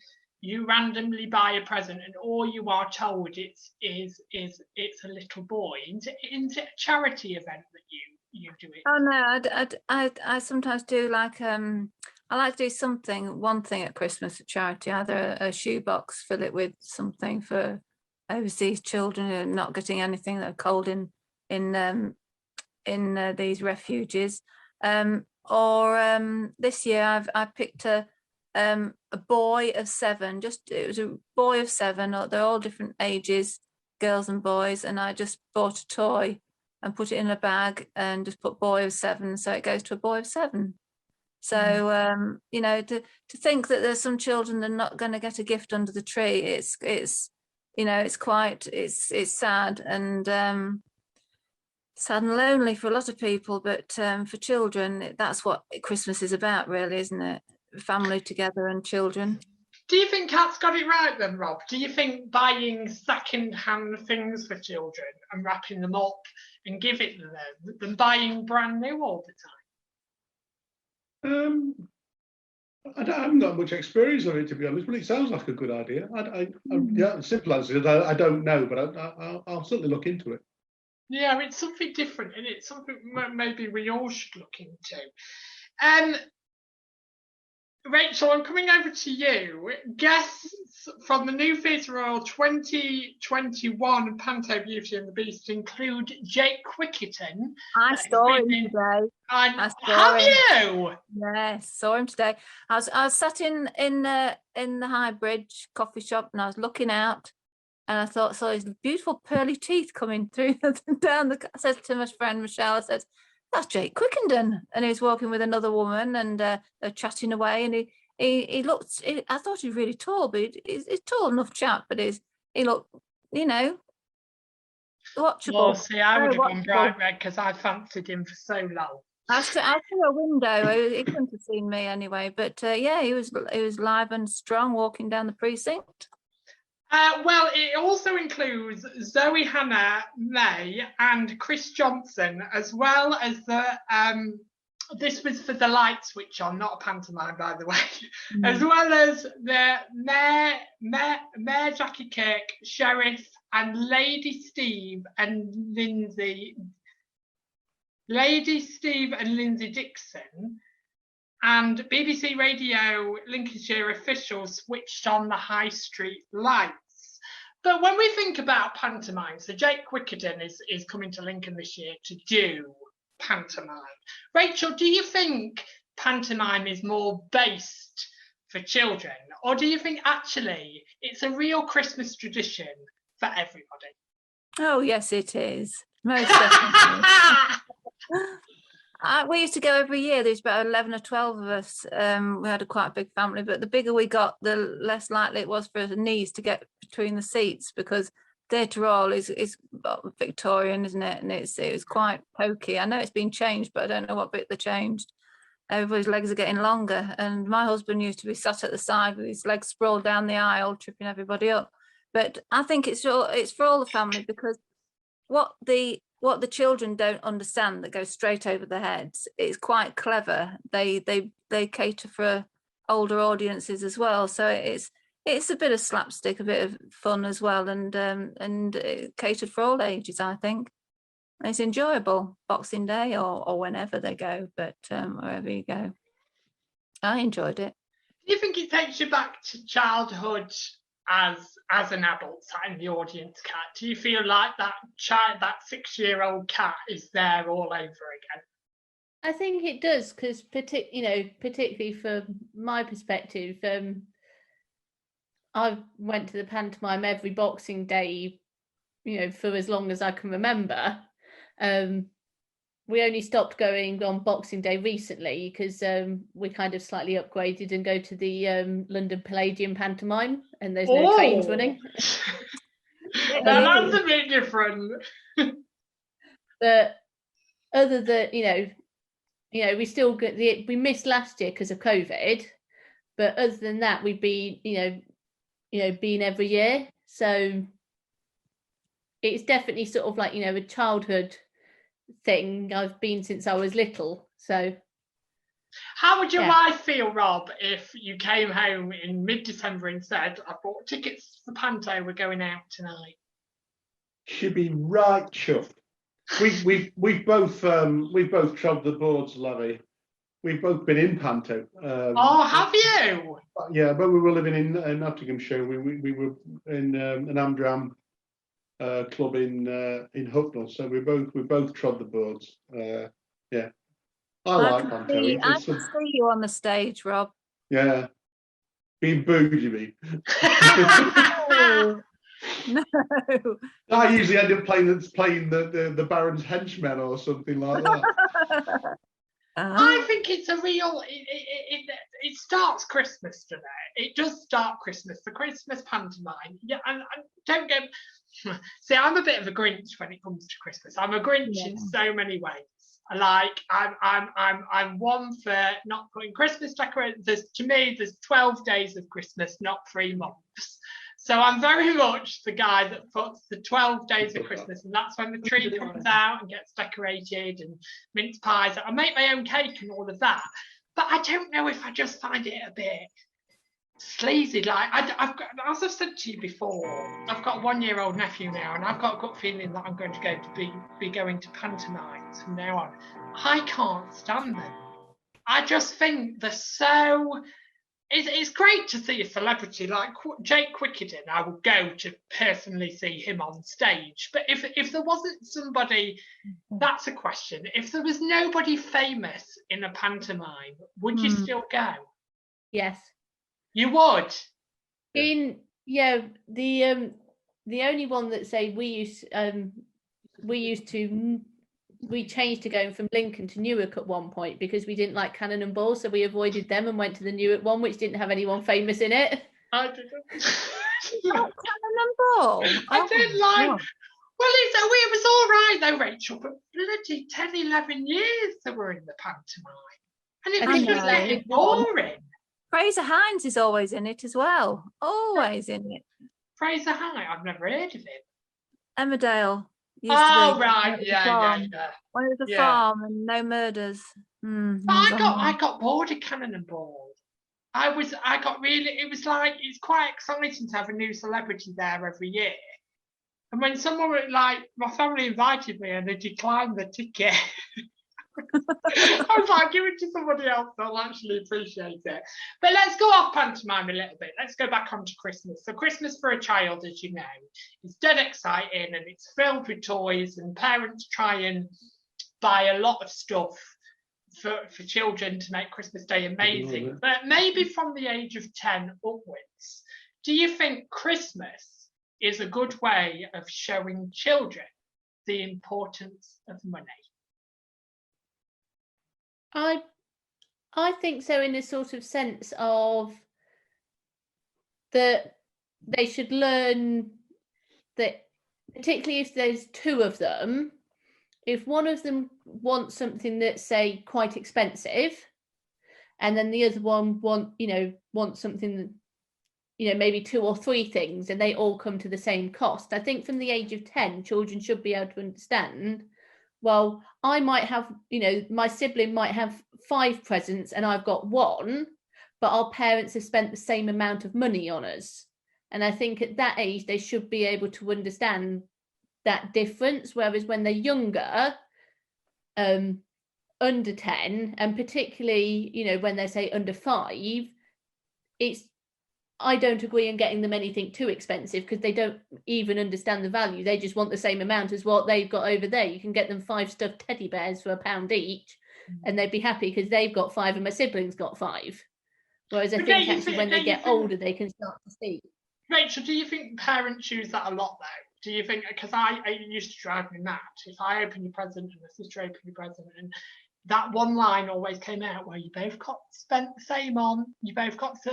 randomly buy a present, and all you are told it's a little boy. Is it a charity event that you do it? Oh no, I sometimes do like I like to do one thing at Christmas at charity, either a shoebox, fill it with something for overseas children who are not getting anything, that are cold in these refuges, or this year I picked a boy of 7. It was a boy of 7. They're all different ages, girls and boys, and I just bought a toy and put it in a bag and just put boy of 7, so it goes to a boy of 7. So to think that there's some children that are not going to get a gift under the tree, it's sad and sad and lonely for a lot of people, but for children, that's what Christmas is about, really, isn't it? Family together and children. Do you think Kat's got it right then, Rob? Do you think buying second-hand things for children and wrapping them up and giving them than buying brand new all the time? I haven't got much experience of it, to be honest, but it sounds like a good idea. The simple answer is I don't know, but I'll certainly look into it. Yeah, it's something different, and it's something maybe we all should look into. Rachel, I'm coming over to you. Guests from the New Theatre Royal 2021 Panto Beauty and the Beast include Jake Quickerton. I saw him today. Have you? Yes, saw him today. I was sat in the High Bridge coffee shop, and I was looking out, and I saw his beautiful pearly teeth coming through down the. I said to my friend Michelle, I said, "That's Jake Quickenden," and he was walking with another woman, and they're chatting away, and he looked. I thought he was really tall, but he's tall enough chap, but he looked, watchable. Well, see, I would have gone bright red because I fancied him for so long. I was through a window. He couldn't have seen me anyway, but yeah, he was live and strong walking down the precinct. Well, it also includes Zoe Hannah May and Chris Johnson, as well as the this was for the light switch on, not a pantomime, by the way, as well as the Mayor Jackie Kirk, Sheriff, and Lady Steve and Lindsay Dixon, and BBC Radio Lincolnshire officials switched on the high street lights. But when we think about pantomime, so Jake Quickenden is coming to Lincoln this year to do pantomime. Rachel, do you think pantomime is more based for children, or do you think actually it's a real Christmas tradition for everybody? Oh, yes, it is. Most definitely. We used to go every year. There's about 11 or 12 of us. We had quite a big family, but the bigger we got, the less likely it was for us knees to get between the seats, because Theatre Royal is Victorian, isn't it? And it was quite pokey. I know it's been changed, but I don't know what bit they changed. Everybody's legs are getting longer, and my husband used to be sat at the side with his legs sprawled down the aisle, tripping everybody up. But I think it's for all the family, because what the children don't understand that goes straight over their heads is quite clever. They cater for older audiences as well, so it's a bit of slapstick, a bit of fun as well, and catered for all ages, I think. It's enjoyable, Boxing Day or whenever they go, but wherever you go. I enjoyed it. Do you think it takes you back to childhood as an adult sat in the audience, Kat? Do you feel like that 6-year-old Kat is there all over again? I think it does, because particularly from my perspective, I went to the pantomime every Boxing Day, for as long as I can remember. We only stopped going on Boxing Day recently because we kind of slightly upgraded and go to the London Palladium pantomime, and there's no trains running. Now that's a bit different. But other than we still get we missed last year because of COVID, but other than that, we've been been every year. So it's definitely sort of like a childhood thing. I've been since I was little. So how would your wife feel, Rob, if you came home in mid-December and said, I bought tickets for Panto, we're going out tonight? She'd be right chuffed. We've both trod the boards, Lovey. We've both been in Panto. Have you? Yeah, but we were living in Nottinghamshire. We were in an Amdram club in Hucknall, so we both trod the boards. Yeah, I like Panto. I can see you on the stage, Rob. Yeah, being booed, you mean? No. I usually end up playing the Baron's henchmen or something like that. I think it's a real. It starts Christmas today. It does start Christmas. The Christmas pantomime. Yeah, and don't get. See, I'm a bit of a Grinch when it comes to Christmas. I'm a Grinch in so many ways. Like I'm one for not putting Christmas decorations. To me, there's 12 days of Christmas, not 3 months. So I'm very much the guy that puts the 12 days of Christmas, and that's when the tree comes out and gets decorated and mince pies. I make my own cake and all of that. But I don't know if I just find it a bit sleazy. Like I've got, as I've said to you before, I've got a 1-year-old nephew now, and I've got a good feeling that I'm going to be going to pantomimes from now on. I can't stand them. I just think they're so. It's great to see a celebrity like Jake Quickenden. I would go to personally see him on stage. But if there wasn't somebody, that's a question. If there was nobody famous in a pantomime, would you still go? Yes. You would? The only one that say we changed to going from Lincoln to Newark at one point because we didn't like Cannon and Ball, so we avoided them and went to the Newark one, which didn't have anyone famous in it. I didn't. Cannon and Ball. I didn't like. No. Well, it was all right though, Rachel, but bloody 10, 11 years they were in the pantomime, and it was just getting boring. Fraser Hines is always in it as well. Always in it. Fraser Hines, I've never heard of him. Emmerdale. Oh, right, yeah. When it was a farm and no murders. I got bored of Cannonball. It was like, it's quite exciting to have a new celebrity there every year. And when someone, like, my family invited me and they declined the ticket, I was like, give it to somebody else, they'll actually appreciate it. But let's go off pantomime a little bit. Let's go back onto Christmas. So Christmas for a child, as you know, is dead exciting and it's filled with toys, and parents try and buy a lot of stuff for children to make Christmas Day amazing. But maybe from the age of 10 upwards, do you think Christmas is a good way of showing children the importance of money? I think so, in a sort of sense of that they should learn that, particularly if there's two of them, if one of them wants something that's, say, quite expensive, and then the other one wants something that, maybe 2 or 3 things, and they all come to the same cost. I think from the age of 10, children should be able to understand, well, I might have, my sibling might have 5 presents and I've got 1, but our parents have spent the same amount of money on us. And I think at that age, they should be able to understand that difference. Whereas when they're younger, under 10, and particularly, when they say under 5, I don't agree on getting them anything too expensive, because they don't even understand the value. They just want the same amount as what they've got over there. You can get them 5 stuffed teddy bears for £1 each, and they'd be happy because they've got 5 and my sibling's got 5. Whereas I think actually when they get older, they can start to see. Rachel, do you think parents use that a lot though? Do you think, because I used to drive me mad, if I open your present and my sister opened your present, and that one line always came out where you both got spent the same on,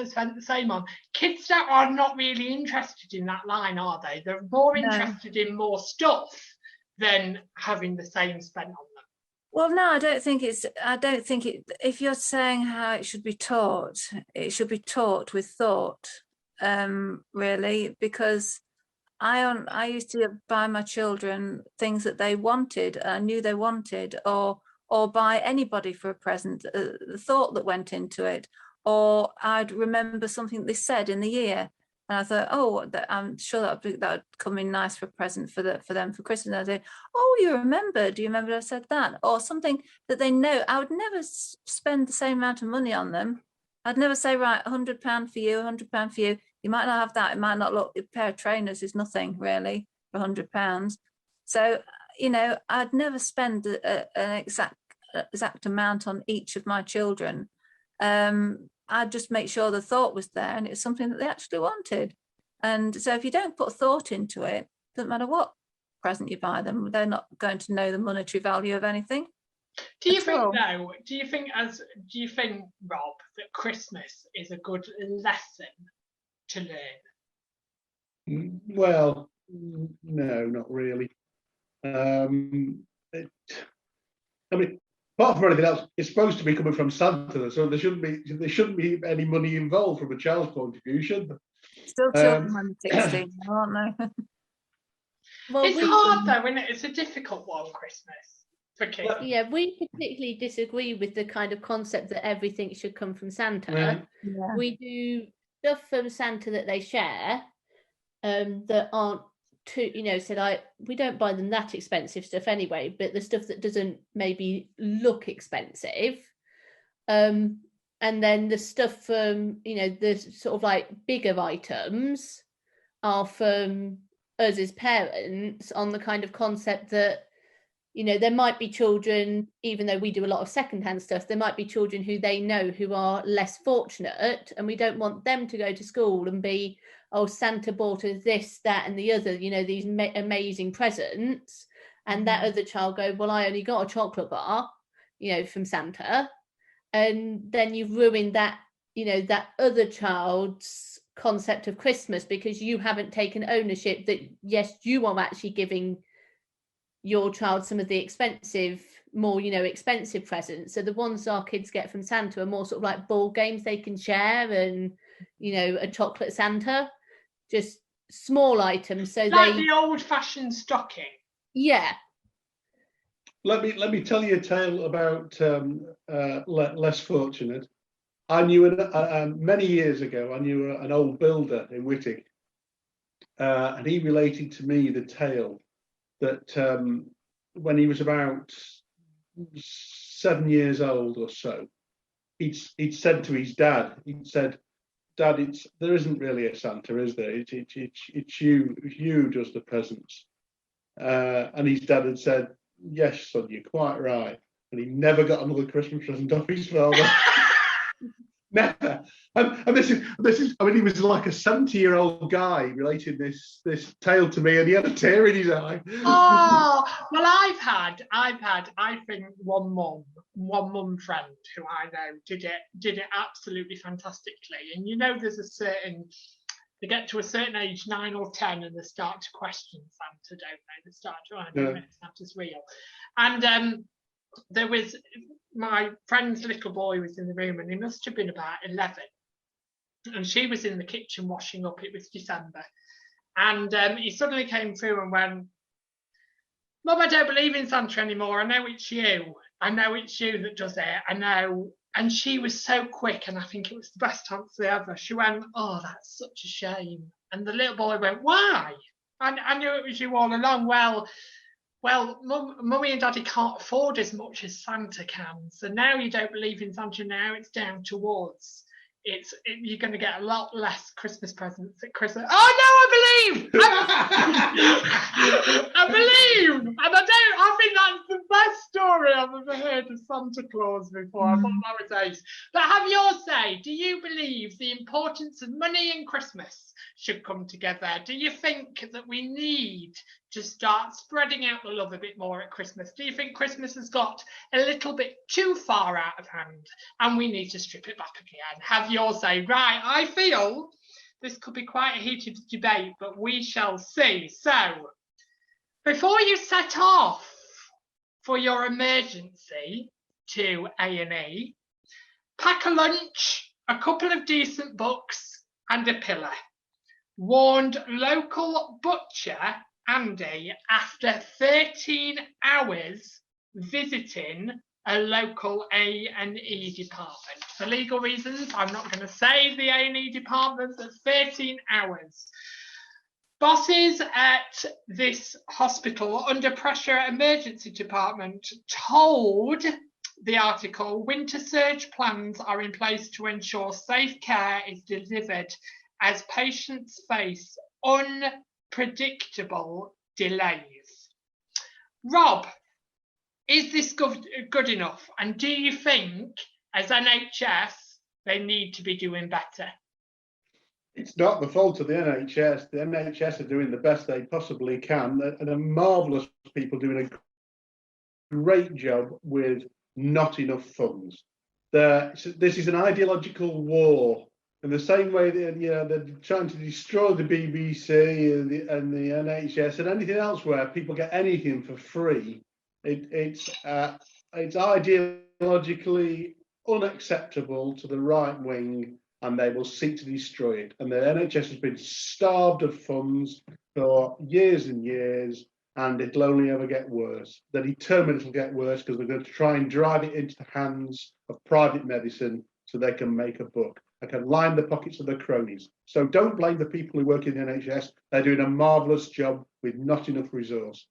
spent the same on. Kids are not really interested in that line, are they? They're more interested in more stuff than having the same spent on them. Well, no, I don't think if you're saying how it should be taught, it should be taught with thought, really, because I used to buy my children things that they wanted, I knew they wanted, or buy anybody for a present, the thought that went into it, or I'd remember something they said in the year, and I thought, I'm sure that would come in nice for a present for them for Christmas. And I'd say, you remember? Do you remember I said that? Or something that they know. I would never spend the same amount of money on them. I'd never say, right, £100 for you, £100 for you. You might not have that. It might not look. A pair of trainers is nothing really for £100. So I'd never spend an exact amount on each of my children. I'd just make sure the thought was there and it's something that they actually wanted. And so if you don't put thought into it, doesn't matter what present you buy them, they're not going to know the monetary value of anything. Do you think, Rob, that Christmas is a good lesson to learn? Well, no, not really. Apart from anything else, it's supposed to be coming from Santa, so there shouldn't be any money involved from a child's point of view, should there? Still children under 16, aren't they? Well, it's hard though, isn't it? It's a difficult one, Christmas, for kids. Yeah, we particularly disagree with the kind of concept that everything should come from Santa. Yeah. We do stuff from Santa that they share, that aren't too, we don't buy them that expensive stuff anyway, but the stuff that doesn't maybe look expensive, and then the stuff from the sort of like bigger items are from us as parents, on the kind of concept that there might be children, even though we do a lot of secondhand stuff, there might be children who they know who are less fortunate, and we don't want them to go to school and be, Santa bought us this, that, and the other, these amazing presents. And that other child go, well, I only got a chocolate bar, from Santa. And then you've ruined that, that other child's concept of Christmas, because you haven't taken ownership that, yes, you are actually giving your child some of the expensive, more, expensive presents. So the ones our kids get from Santa are more sort of like ball games they can share, and, a chocolate Santa. Just small items, so like the old-fashioned stocking. Yeah. Let me tell you a tale about less fortunate. I knew many years ago. I knew an old builder in Whittick, and he related to me the tale that when he was about 7 years old or so, he'd said to his dad, he'd said, "Dad, there isn't really a Santa, is there? It's you does the presents." And his dad had said, "Yes, son, you're quite right." And he never got another Christmas present off his father. Never. And this is. I mean, he was like a 70-year-old guy relating this tale to me, and he had a tear in his eye. Oh well, I think one mum friend who I know did it absolutely fantastically. And you know, they get to a certain age, 9 or 10, and they start to question Santa, don't they? They start to, I don't know if Santa's real. And there was my friend's little boy was in the room, and he must have been about 11. And she was in the kitchen washing up. It was December. And he suddenly came through and went, "Mum, I don't believe in Santa anymore. I know it's you. I know it's you that does it. I know." And she was so quick, and I think it was the best answer ever. She went, "Oh, that's such a shame." And the little boy went, "Why? I knew it was you all along." Well, Mummy and Daddy can't afford as much as Santa can. So now you don't believe in Santa. Now it's down towards. You're going to get a lot less Christmas presents at Christmas. Oh no, I believe. I believe, and I think that's the best story I've ever heard of Santa Claus before. I thought that was ace. But have yours say, do you believe the importance of money and Christmas should come together? Do you think that we need to start spreading out the love a bit more at Christmas? Do you think Christmas has got a little bit too far out of hand and we need to strip it back again? Have yours say, right, I feel this could be quite a heated debate, but we shall see. So, before you set off for your emergency to A&E, pack a lunch, a couple of decent books and a pillow. Warned local butcher Andy after 13 hours visiting a local A&E department. For legal reasons, I'm not going to say the A&E department, but 13 hours. Bosses at this hospital under pressure emergency department told the article, winter surge plans are in place to ensure safe care is delivered as patients face unpredictable delays. Rob, is this good enough? And do you think, as NHS, they need to be doing better? It's not the fault of the NHS. The NHS are doing the best they possibly can, and they're marvellous people doing a great job with not enough funds. This is an ideological war. In the same way that they're trying to destroy the BBC and the NHS and anything else where people get anything for free, it's ideologically unacceptable to the right wing, and they will seek to destroy it. And the NHS has been starved of funds for years and years, and it'll only ever get worse. They're determined it'll get worse because they're going to try and drive it into the hands of private medicine so they can make a buck. They can line the pockets of their cronies. So don't blame the people who work in the NHS. They're doing a marvellous job with not enough resource.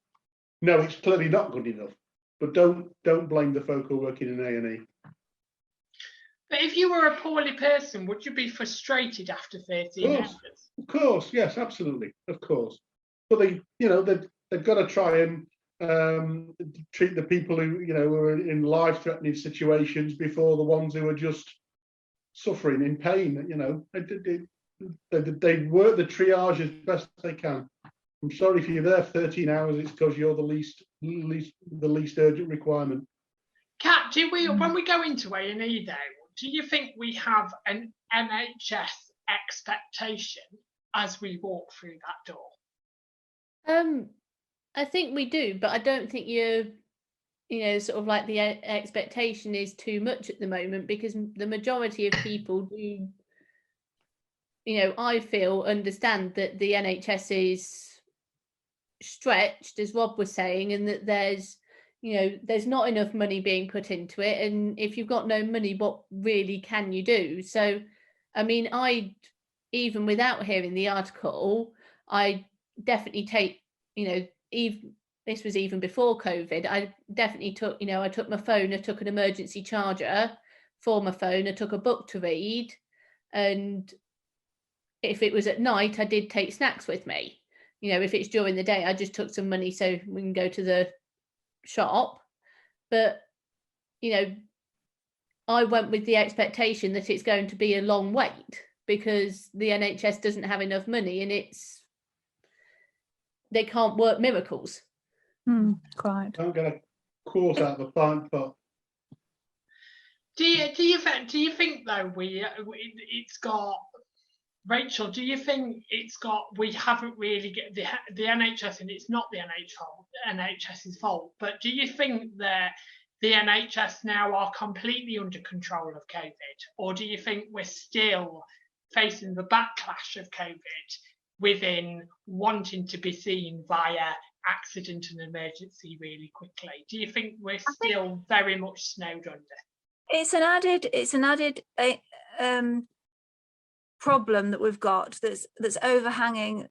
No, it's clearly not good enough, but don't blame the folk who are working in A&E. But if you were a poorly person, would you be frustrated after 13 hours? Of course, yes, absolutely, of course. But they've got to try and treat the people who are in life-threatening situations before the ones who are just suffering in pain. They work the triage as best they can. I'm sorry if you're there 13 hours, it's because you're the least urgent requirement. Kat, when we go into A&E though, do you think we have an NHS expectation as we walk through that door? I think we do, but I don't think the expectation is too much at the moment, because the majority of people do, I feel, understand that the NHS is stretched, as Rob was saying, and that there's, there's not enough money being put into it, and if you've got no money, what really can you do? So, I mean, even without hearing the article, I definitely take, even this was even before COVID, I definitely took, I took my phone, I took an emergency charger for my phone, I took a book to read, and if it was at night, I did take snacks with me. If it's during the day, I just took some money so we can go to the shop. But, I went with the expectation that it's going to be a long wait because the NHS doesn't have enough money, and they can't work miracles. Quite. Don't get a quart out of a pint pot. Do you think though it's got, Rachel? Do you think we haven't really get the NHS, and it's not the NHS's fault, but do you think that the NHS now are completely under control of COVID, or do you think we're still facing the backlash of COVID within wanting to be seen via accident and emergency really quickly? Do you think we're still very much snowed under? It's an added problem that we've got that's overshadowing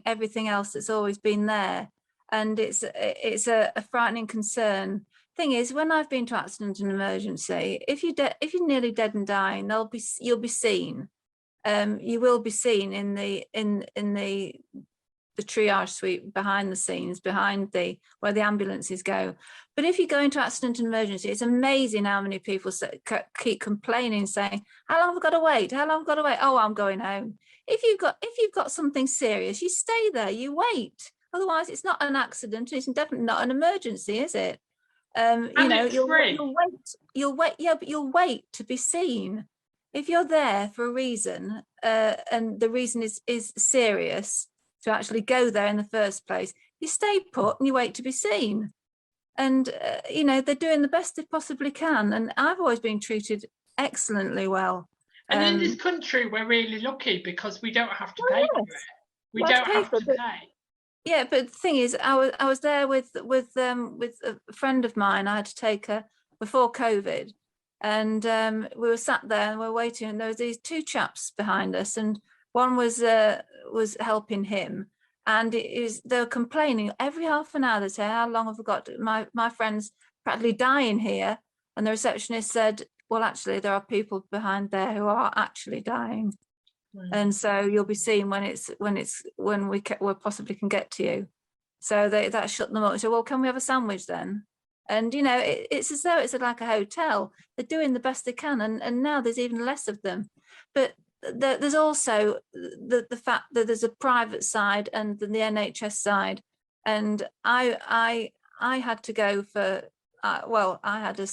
everything else that's always been there, and it's a frightening concern. Thing is, when I've been to accident and emergency, if you're nearly dead and dying, you'll be seen. You will be seen in the triage suite behind the scenes, where the ambulances go. But if you go into accident and emergency, it's amazing how many people keep complaining, saying, "How long have I got to wait? How long have I got to wait? Oh, I'm going home." If you've got something serious, you stay there, you wait. Otherwise, it's not an accident. It's definitely not an emergency, is it? You'll wait to be seen. If you're there for a reason, and the reason is serious, to actually go there in the first place, you stay put and you wait to be seen. And they're doing the best they possibly can, and I've always been treated excellently well. And in this country, we're really lucky because we don't have to pay for it. We don't have to pay. Yeah, but the thing is, I was there with a friend of mine. I had to take her before COVID, and we were sat there and we were waiting, and there was these two chaps behind us, and one was helping him, and they were complaining every half an hour. They say, "How long have we got? My friend's practically dying here," and the receptionist said, "Well, actually, there are people behind there who are actually dying." And so you'll be seen when we possibly can get to you. So that shut them up. And said, "Well, can we have a sandwich then?" And it's as though it's like a hotel. They're doing the best they can, and now there's even less of them. But there's also the fact that there's a private side and the NHS side. And I had to go for I had a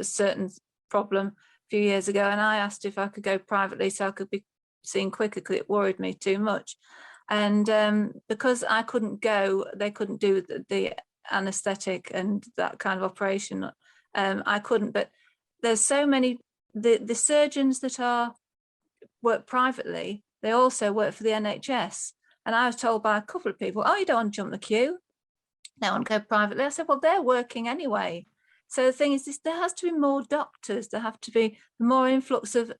certain problem a few years ago, and I asked if I could go privately so I could be seen quicker, because it worried me too much. And because I couldn't go, they couldn't do the anaesthetic and that kind of operation. I couldn't. But there's so many the surgeons that work privately, they also work for the NHS. And I was told by a couple of people, "Oh, you don't want to jump the queue, they want to go privately." I said, "Well, they're working anyway." So the thing is, there has to be more doctors. There have to be more influx of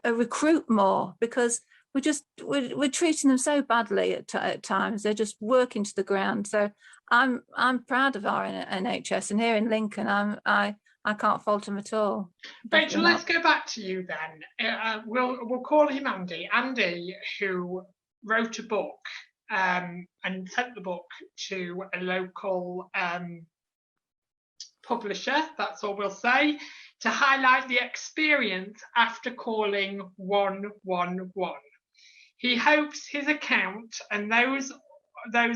recruit more, because we're treating them so badly at times. They're just working to the ground. So I'm proud of our NHS, and here in Lincoln, I can't fault them at all. Rachel, let's go back to you then. We'll call him Andy. Andy, who wrote a book and sent the book to a local publisher, that's all we'll say, to highlight the experience after calling 111. He hopes his account and those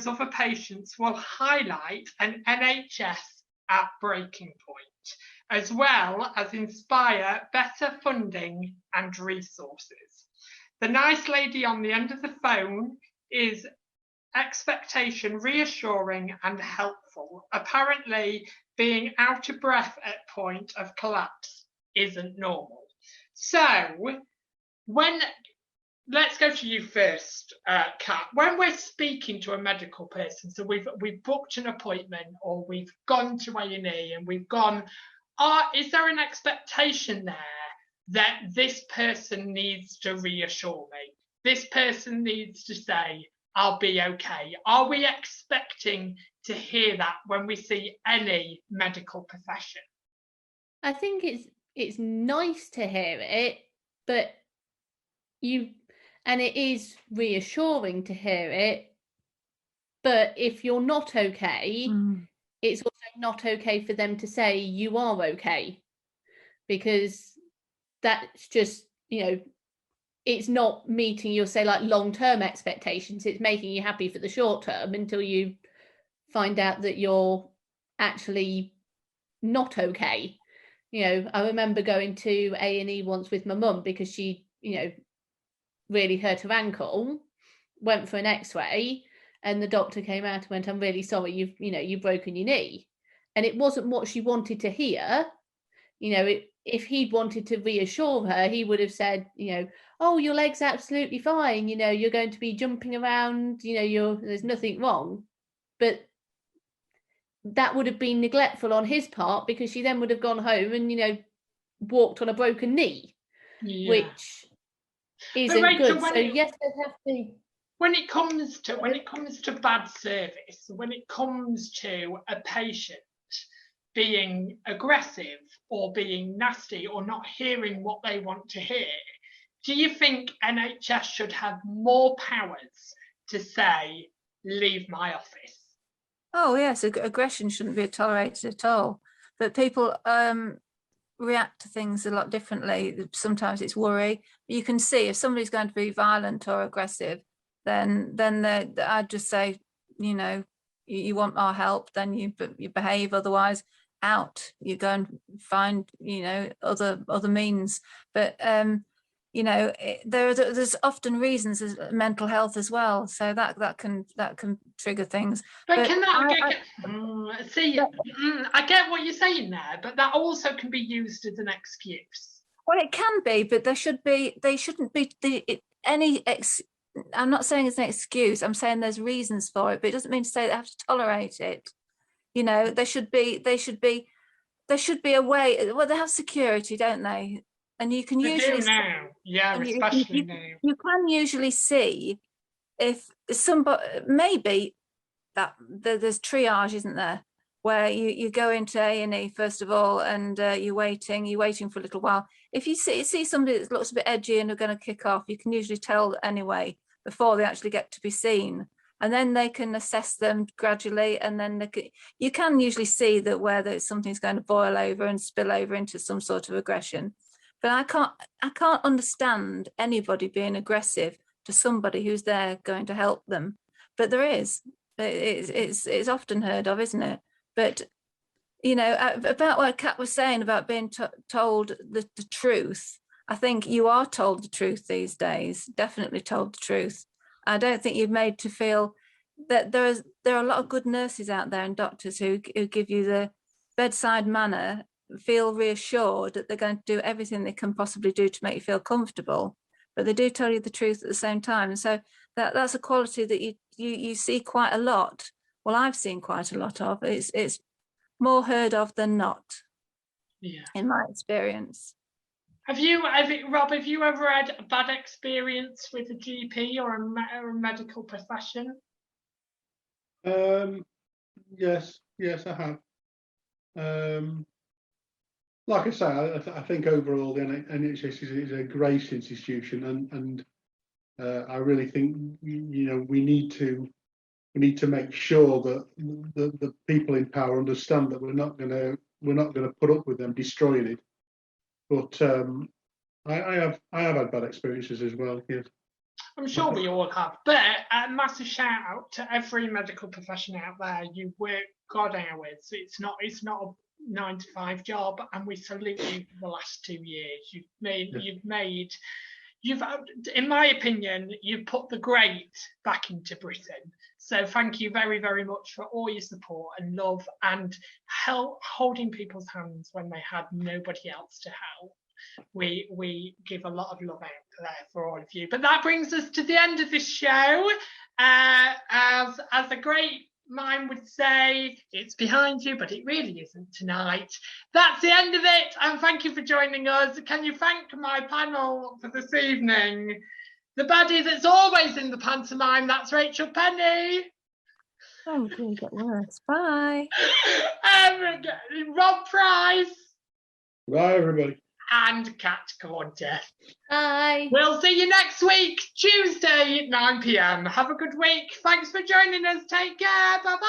other patients will highlight an NHS at breaking point, as well as inspire better funding and resources. The nice lady on the end of the phone is expectation reassuring and helpful. Apparently, being out of breath at point of collapse isn't normal. So when let's go to you first, Kat. When we're speaking to a medical person, so we've booked an appointment or we've gone to A&E and we've gone, is there an expectation there that this person needs to reassure me? This person needs to say, I'll be okay. Are we expecting to hear that when we see any medical profession? I think it's nice to hear it, but and it is reassuring to hear it, but if you're not okay, it's also not okay for them to say you are okay, because that's just, it's not meeting your, say, like long-term expectations. It's making you happy for the short term until you find out that you're actually not okay. I remember going to A&E once with my mum because she, really hurt her ankle, went for an x-ray, and the doctor came out and went, I'm really sorry, you've broken your knee. And it wasn't what she wanted to hear. If he'd wanted to reassure her, he would have said, oh, your leg's absolutely fine, you're going to be jumping around, there's nothing wrong. But that would have been neglectful on his part, because she then would have gone home and, walked on a broken knee, which isn't Rachel, good. So yes, there'd have to be. When it comes to bad service, when it comes to a patient being aggressive or being nasty or not hearing what they want to hear, do you think NHS should have more powers to say, leave my office? Oh yes, aggression shouldn't be tolerated at all. But people react to things a lot differently. Sometimes it's worry. You can see if somebody's going to be violent or aggressive, then I'd just say, you want our help, then you behave. Otherwise, out. You go and find, other means. But there's often reasons as mental health as well, so that can trigger things. But can that I get what you're saying there, but that also can be used as an excuse. Well, it can be, but they shouldn't be I'm not saying it's an excuse. I'm saying there's reasons for it, but it doesn't mean to say they have to tolerate it. There should be a way. Well, they have security, don't they? And you can usually now, especially now. You can usually see if somebody, maybe that there's triage, isn't there, where you go into A&E first of all, and you're waiting for a little while. If you see somebody that looks a bit edgy and are going to kick off, you can usually tell anyway before they actually get to be seen, and then they can assess them gradually, and then you can usually see that where something's going to boil over and spill over into some sort of aggression. But I can't understand anybody being aggressive to somebody who's there going to help them. But there is. It's often heard of, isn't it? But about what Kat was saying about being told the truth. I think you are told the truth these days. Definitely told the truth. I don't think you're made to feel that there are a lot of good nurses out there and doctors who give you the bedside manner, feel reassured that they're going to do everything they can possibly do to make you feel comfortable, but they do tell you the truth at the same time. And so that's a quality that you see quite a lot. Well, I've seen quite a lot of. It's more heard of than not, in my experience. Rob, have you ever had a bad experience with a GP or a medical profession? Yes, I have. Like I say, I think overall the NHS is a great institution, and I really think we need to make sure that the people in power understand that we're not going to put up with them destroying it. But I have had bad experiences as well. Yes. I'm sure we all have. But a massive shout out to every medical profession out there. You work God hours. It's not a 9-to-5 job, and we salute you for the last 2 years. You've in my opinion, you've put the great back into Britain. So thank you very, very much for all your support and love and help holding people's hands when they had nobody else to help. we give a lot of love out there for all of you. But that brings us to the end of this show. As a great mime would say, it's behind you, but it really isn't tonight. That's the end of it, and thank you for joining us. Can you thank my panel for this evening? The baddie that's always in the pantomime, that's Rachel Penny. Oh, dear, get worse. Bye. Rob Price. Bye, everybody. And Kat Corder. Bye. We'll see you next week, Tuesday, 9 p.m. Have a good week. Thanks for joining us. Take care. Bye-bye.